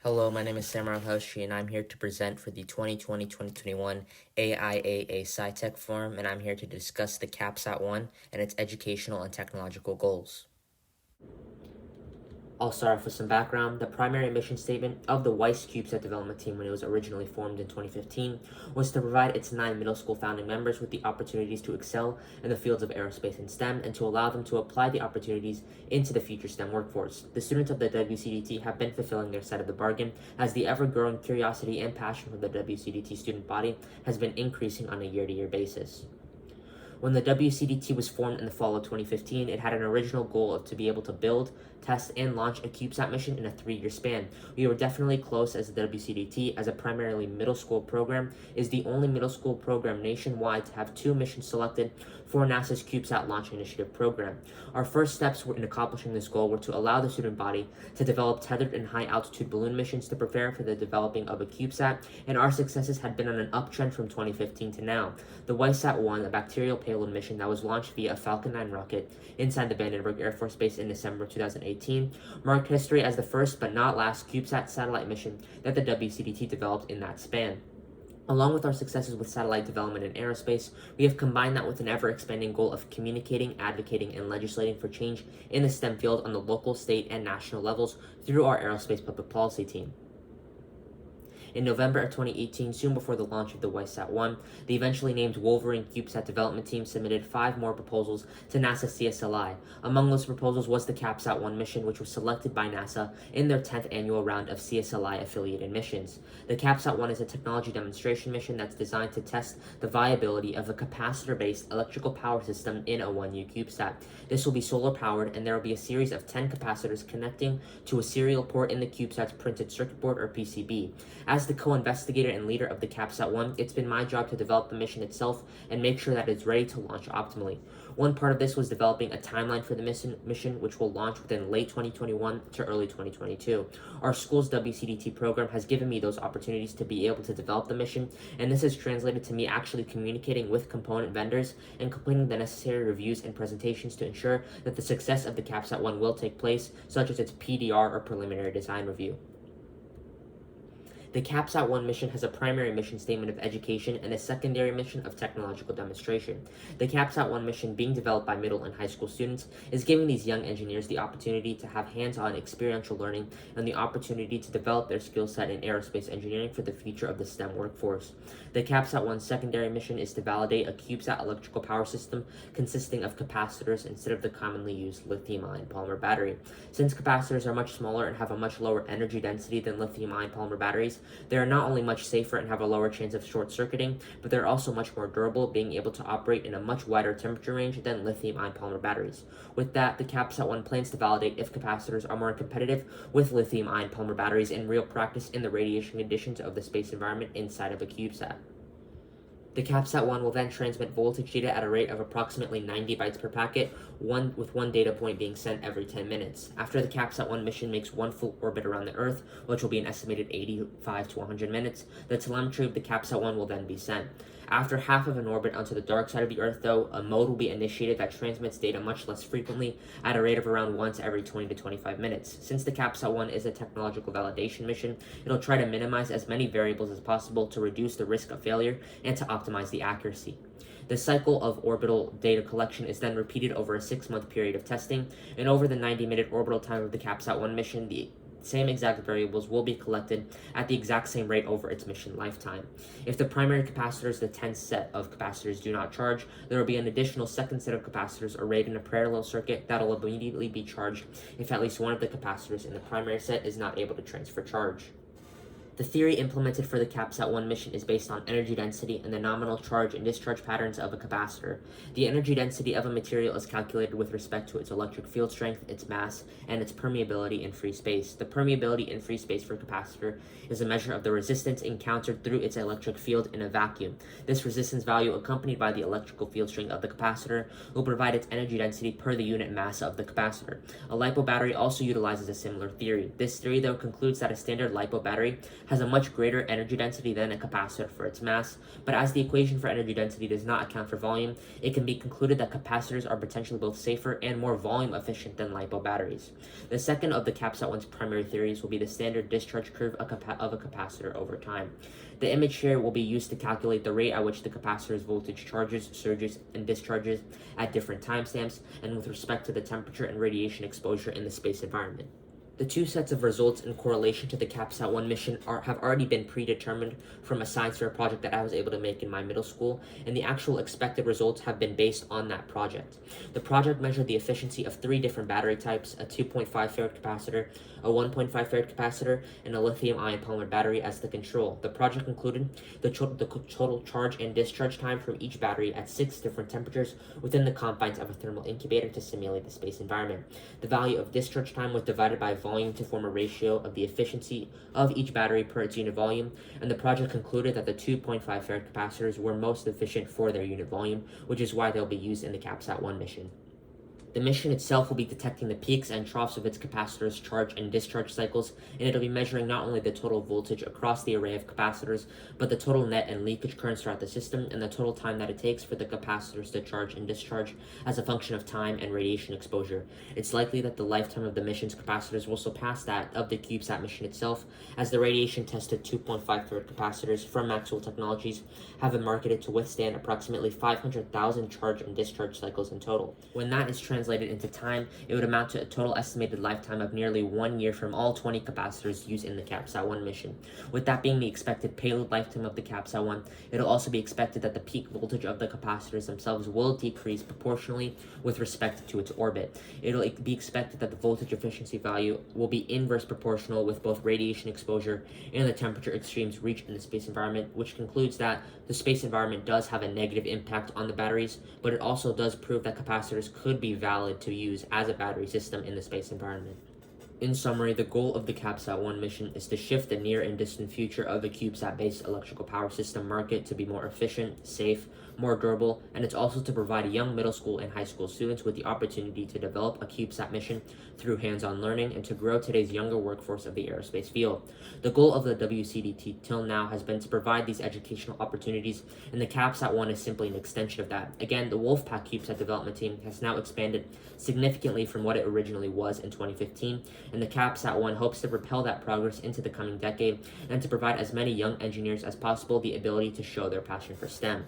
Hello, my name is Elhoushy, and I'm here to present for the 2020-2021 AIAA SciTech Forum, and I'm here to discuss the CapSat-1 and its educational and technological goals. I'll start off with some background. The primary mission statement of the Weiss CubeSat development team when it was originally formed in 2015 was to provide its 9 middle school founding members with the opportunities to excel in the fields of aerospace and STEM and to allow them to apply the opportunities into the future STEM workforce. The students of the WCDT have been fulfilling their side of the bargain as the ever-growing curiosity and passion for the WCDT student body has been increasing on a year-to-year basis. When the WCDT was formed in the fall of 2015, it had an original goal of to be able to build, test, and launch a CubeSat mission in a 3-year span. We were definitely close as the WCDT, as a primarily middle school program, is the only middle school program nationwide to have 2 missions selected for NASA's CubeSat Launch Initiative program. Our first steps in accomplishing this goal were to allow the student body to develop tethered and high-altitude balloon missions to prepare for the developing of a CubeSat, and our successes had been on an uptrend from 2015 to now. The WISAT-1, a bacterial payload mission that was launched via a Falcon 9 rocket inside the Vandenberg Air Force Base in December 2018, marked history as the first but not last CubeSat satellite mission that the WCDT developed in that span. Along with our successes with satellite development in aerospace, we have combined that with an ever-expanding goal of communicating, advocating, and legislating for change in the STEM field on the local, state, and national levels through our aerospace public policy team. In November of 2018, soon before the launch of the WISAT-1, the eventually named Wolverine CubeSat development team submitted 5 more proposals to NASA CSLI. Among those proposals was the CapSat-1 mission, which was selected by NASA in their 10th annual round of CSLI-affiliated missions. The CapSat-1 is a technology demonstration mission that's designed to test the viability of a capacitor-based electrical power system in a 1U CubeSat. This will be solar-powered, and there will be a series of 10 capacitors connecting to a serial port in the CubeSat's printed circuit board, or PCB. As the co-investigator and leader of the CapSat-1, it's been my job to develop the mission itself and make sure that it's ready to launch optimally. One part of this was developing a timeline for the mission, which will launch within late 2021 to early 2022. Our school's WCDT program has given me those opportunities to be able to develop the mission, and this has translated to me actually communicating with component vendors and completing the necessary reviews and presentations to ensure that the success of the CapSat-1 will take place, such as its PDR or preliminary design review. The CapSat-1 mission has a primary mission statement of education and a secondary mission of technological demonstration. The CapSat-1 mission, being developed by middle and high school students, is giving these young engineers the opportunity to have hands-on experiential learning and the opportunity to develop their skill set in aerospace engineering for the future of the STEM workforce. The CapSat-1 secondary mission is to validate a CubeSat electrical power system consisting of capacitors instead of the commonly used lithium-ion polymer battery. Since capacitors are much smaller and have a much lower energy density than lithium-ion polymer batteries, they are not only much safer and have a lower chance of short-circuiting, but they're also much more durable, being able to operate in a much wider temperature range than lithium-ion polymer batteries. With that, the CapSat-1 plans to validate if capacitors are more competitive with lithium-ion polymer batteries in real practice in the radiation conditions of the space environment inside of a CubeSat. The CapSat-1 will then transmit voltage data at a rate of approximately 90 bytes per packet, with one data point being sent every 10 minutes. After the CapSat-1 mission makes one full orbit around the Earth, which will be an estimated 85 to 100 minutes, the telemetry of the CapSat-1 will then be sent. After half of an orbit onto the dark side of the Earth, though, a mode will be initiated that transmits data much less frequently at a rate of around once every 20 to 25 minutes. Since the CapSat-1 is a technological validation mission, it'll try to minimize as many variables as possible to reduce the risk of failure and to optimize the accuracy. The cycle of orbital data collection is then repeated over a 6-month period of testing, and over the 90-minute orbital time of the CapSat-1 mission, the same exact variables will be collected at the exact same rate over its mission lifetime. If the primary capacitors, the 10th set of capacitors, do not charge, there will be an additional second set of capacitors arrayed in a parallel circuit that will immediately be charged if at least one of the capacitors in the primary set is not able to transfer charge. The theory implemented for the CapSat-1 mission is based on energy density and the nominal charge and discharge patterns of a capacitor. The energy density of a material is calculated with respect to its electric field strength, its mass, and its permeability in free space. The permeability in free space for a capacitor is a measure of the resistance encountered through its electric field in a vacuum. This resistance value, accompanied by the electrical field strength of the capacitor, will provide its energy density per the unit mass of the capacitor. A LiPo battery also utilizes a similar theory. This theory, though, concludes that a standard LiPo battery has a much greater energy density than a capacitor for its mass, but as the equation for energy density does not account for volume, it can be concluded that capacitors are potentially both safer and more volume efficient than LiPo batteries. The second of the CapSat-1's primary theories will be the standard discharge curve of a capacitor over time. The image here will be used to calculate the rate at which the capacitor's voltage charges, surges, and discharges at different timestamps, and with respect to the temperature and radiation exposure in the space environment. The two sets of results in correlation to the CapSat-1 mission have already been predetermined from a science fair project that I was able to make in my middle school, and the actual expected results have been based on that project. The project measured the efficiency of 3 different battery types: a 2.5 farad capacitor, a 1.5 farad capacitor, and a lithium-ion polymer battery as the control. The project included the total charge and discharge time from each battery at 6 different temperatures within the confines of a thermal incubator to simulate the space environment. The value of discharge time was divided by volume to form a ratio of the efficiency of each battery per its unit volume, and the project concluded that the 2.5 farad capacitors were most efficient for their unit volume, which is why they'll be used in the CapSat-1 mission. The mission itself will be detecting the peaks and troughs of its capacitor's charge and discharge cycles, and it'll be measuring not only the total voltage across the array of capacitors, but the total net and leakage currents throughout the system, and the total time that it takes for the capacitors to charge and discharge as a function of time and radiation exposure. It's likely that the lifetime of the mission's capacitors will surpass that of the CubeSat mission itself, as the radiation-tested 2.5 farad capacitors from Maxwell Technologies have been marketed to withstand approximately 500,000 charge and discharge cycles in total. When that is translated into time, it would amount to a total estimated lifetime of nearly 1 year from all 20 capacitors used in the CapSat-1 mission. With that being the expected payload lifetime of the CapSat-1, it'll also be expected that the peak voltage of the capacitors themselves will decrease proportionally with respect to its orbit. It'll be expected that the voltage efficiency value will be inverse proportional with both radiation exposure and the temperature extremes reached in the space environment, which concludes that the space environment does have a negative impact on the batteries, but it also does prove that capacitors could be valid to use as a battery system in the space environment. In summary, the goal of the CapSat-1 mission is to shift the near and distant future of the CubeSat-based electrical power system market to be more efficient, safe, more durable, and it's also to provide young middle school and high school students with the opportunity to develop a CubeSat mission through hands-on learning and to grow today's younger workforce of the aerospace field. The goal of the WCDT till now has been to provide these educational opportunities, and the CapSat-1 is simply an extension of that. Again, the Wolfpack CubeSat development team has now expanded significantly from what it originally was in 2015, and the CapSat-1 hopes to propel that progress into the coming decade and to provide as many young engineers as possible the ability to show their passion for STEM.